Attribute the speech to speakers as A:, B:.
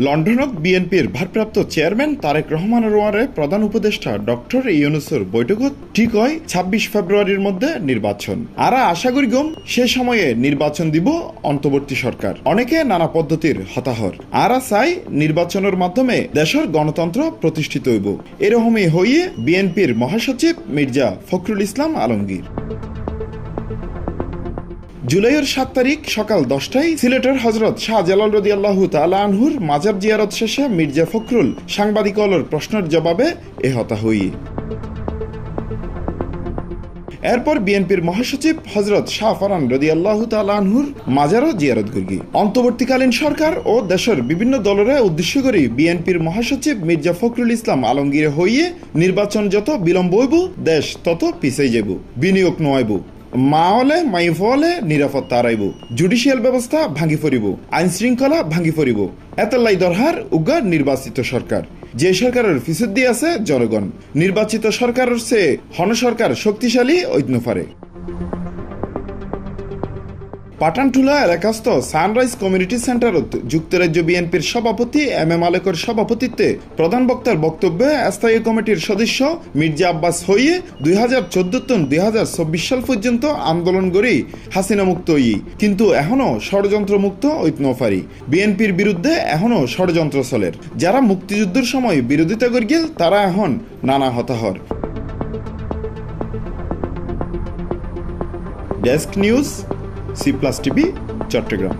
A: লন্ডনত বিএনপির ভারপ্রাপ্ত চেয়ারম্যান তারেক রহমানের ওয়ারে প্রধান উপদেষ্টা ডক্টর ইউনূসের বৈঠকত ঠিক হয় ২৬ ফেব্রুয়ারির মধ্যে নির্বাচন। আরা আশা করি গম সে সময়ে নির্বাচন দিব অন্তর্বর্তী সরকার। অনেকে নানা পদ্ধতির হতাহর। আরা চাই নির্বাচনের মাধ্যমে দেশের গণতন্ত্র প্রতিষ্ঠিত হইব। এরকমই হইয়ে বিএনপির মহাসচিব মির্জা ফখরুল ইসলাম আলমগীর। জুলাইয়ের ৭ তারিখ সকাল ১০টায় সিলেটের হজরত শাহজালাল রাদিয়াল্লাহু তাআলা আনহুর মাজার জিয়ারত শেষে মির্জা ফখরুল সাংবাদিকদের প্রশ্নের জবাবে এ হতা হই। এরপর বিএনপির মহাসচিব হজরত শাহ ফরান রাদিয়াল্লাহু তাআলা আনহুর মাজারও জিয়ারত করি। অন্তর্বর্তীকালীন সরকার ও দেশের বিভিন্ন দলের উদ্দেশ্য করে বিএনপির মহাসচিব মির্জা ফখরুল ইসলাম আলমগীর হইয়ে নির্বাচন যত বিলম্ব হইব দেশ তত পিছিয়ে যাব, বিনিয়োগ নয়াইব, মা হলে মাইফ হলে নিরাপত্তা হারাইব, জুডিশিয়াল ব্যবস্থা ভাঙি ফরিব, আইন শৃঙ্খলা ভাঙি ফরিব। এতলাই দরহার উগ্র নির্বাচিত সরকার, যে সরকারের ফিসুদ দিয়ে আছে জনগণ। নির্বাচিত সরকারের চেয়ে হনসরকার শক্তিশালী ঐন্য পারে। পাঠানটুলা এলাকাস্থ সানরাইজ কমিউনিটি সেন্টারত যুক্তরাজ্য বিএনপির সভাপতি এম মালেকের সভাপতিত্বে প্রধান বক্তার বক্তব্যে স্থায়ী কমিটির সদস্য মির্জা আব্বাস হইয়ে ২০১৪-২০২৪ সাল পর্যন্ত আন্দোলন করি হাসিনা মুক্ত হই, কিন্তু এখনো ষড়যন্ত্র মুক্ত ঐন্য পারি। বিএনপির বিরুদ্ধে এখনো ষড়যন্ত্র চলের। যারা মুক্তিযুদ্ধের সময় বিরোধিতা করি গেল তারা এখন নানা হতাহর। Desk news, C+ TV, Chittagong.